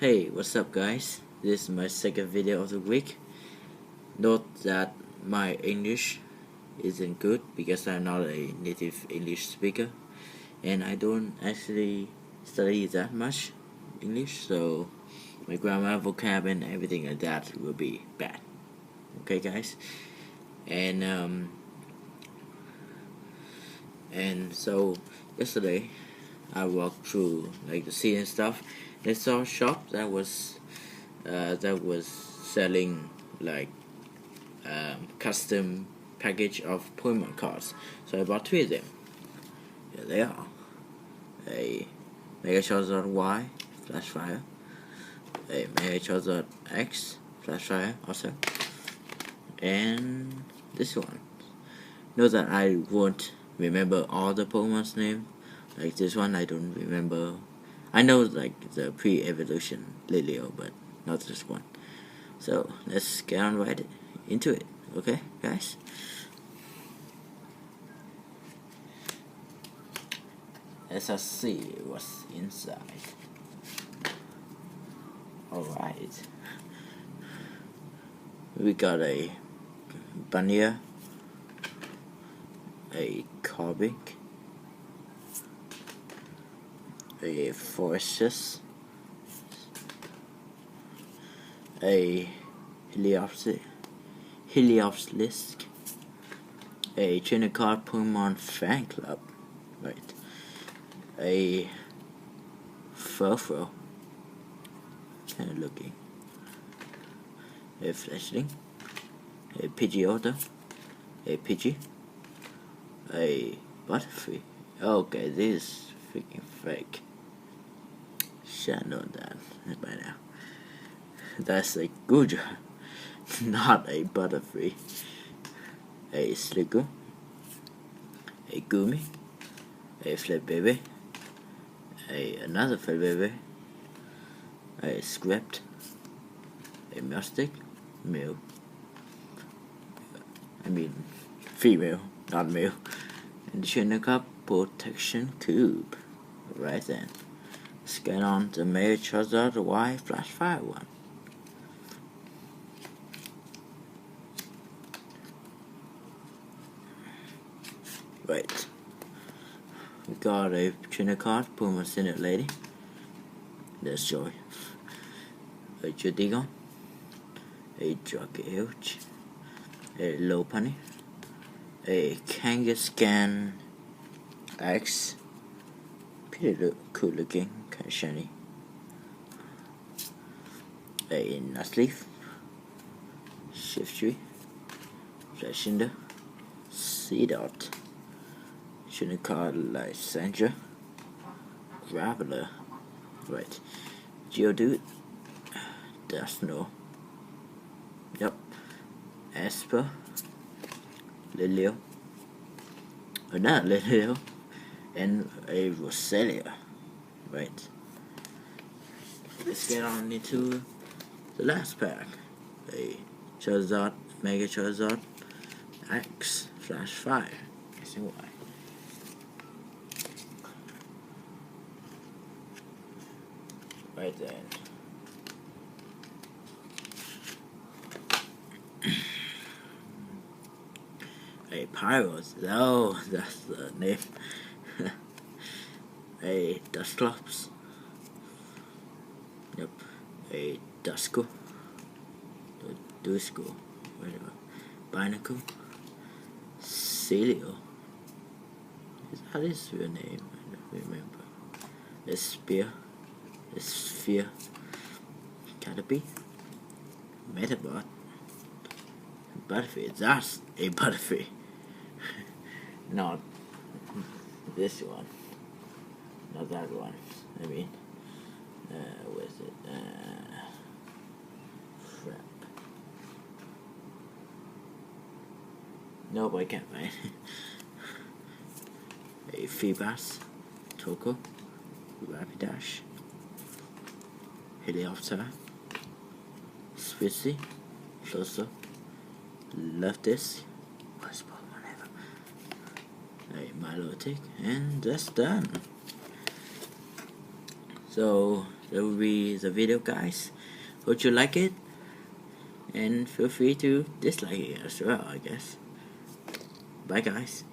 Hey, what's up guys? This is my second video of the week. Note that my English isn't good because I'm not a native English speaker and I don't actually study that much English, so my grammar, vocab and everything like that will be bad. Okay guys? And so yesterday I walked through like the city and stuff. I saw a shop that was selling like custom package of Pokemon cards. So I bought 3 of them. Here they are: a Mega Charizard Y Flash Fire, a Mega Charizard X Flash Fire also, and this one. Know that I won't remember all the Pokemon's name. Like this one, I don't remember. I know like the pre-evolution Lilio, but not this one. So let's get on right into it, okay, guys? Let's see what's inside. Alright. We got a Bunya, a Corbik, a Forces, a Heliopslisk, a Trinacard Pokemon fan club, right? A Furfro, kind of looking, a Flashling, a Pidgeotto, a Pidgey, a Butterfree. Okay, this is freaking fake. Should know that by now. That's a Guja, not a Butterfree. A Sliggoo, a Gumi, a Flipbaby, another Flipbaby, a Script, a Mystic, male. I mean female, not male. And the Trinacard Protection Cube. Right then. Let's get on the Mega Charizard Y Flash Fire one. Right. We got a Trinacard Puma Senate Lady. There's Joy. A Judigon. A Dragalge. A Lopunny. A Kangaskhan X. Pretty cool looking, kind of shiny. A Nuzleaf, Shiftry, Flashinder, Seedot, Trinacard Lysandra, Graveler, right, Geodude, Dusknoir, yep, Esper, Lilio, another Lilio, and a Roselia, right. Let's get on into the last pack. A Charizard, Mega Charizard X Flash Fire. See why. Right then. A Pyros. Oh, that's the name. A Dusclops. Yep. A Dusko. Dusko. Whatever. Binacle. Celio. Is that his real name? I don't remember. A Spear. A Sphere. Caterpie. Metabot. Butterfree. That's a Butterfree. Not this one. Not that one. I mean, where's it? Crap. Nope, I can't find it. A Feebas, Toko, Rapidash, Helioptera, Switzy, Flosso, Leftis, whatever. A Milotic, and that's done. So that will be the video, guys. Hope you like it, and feel free to dislike it as well, I guess. Bye, guys.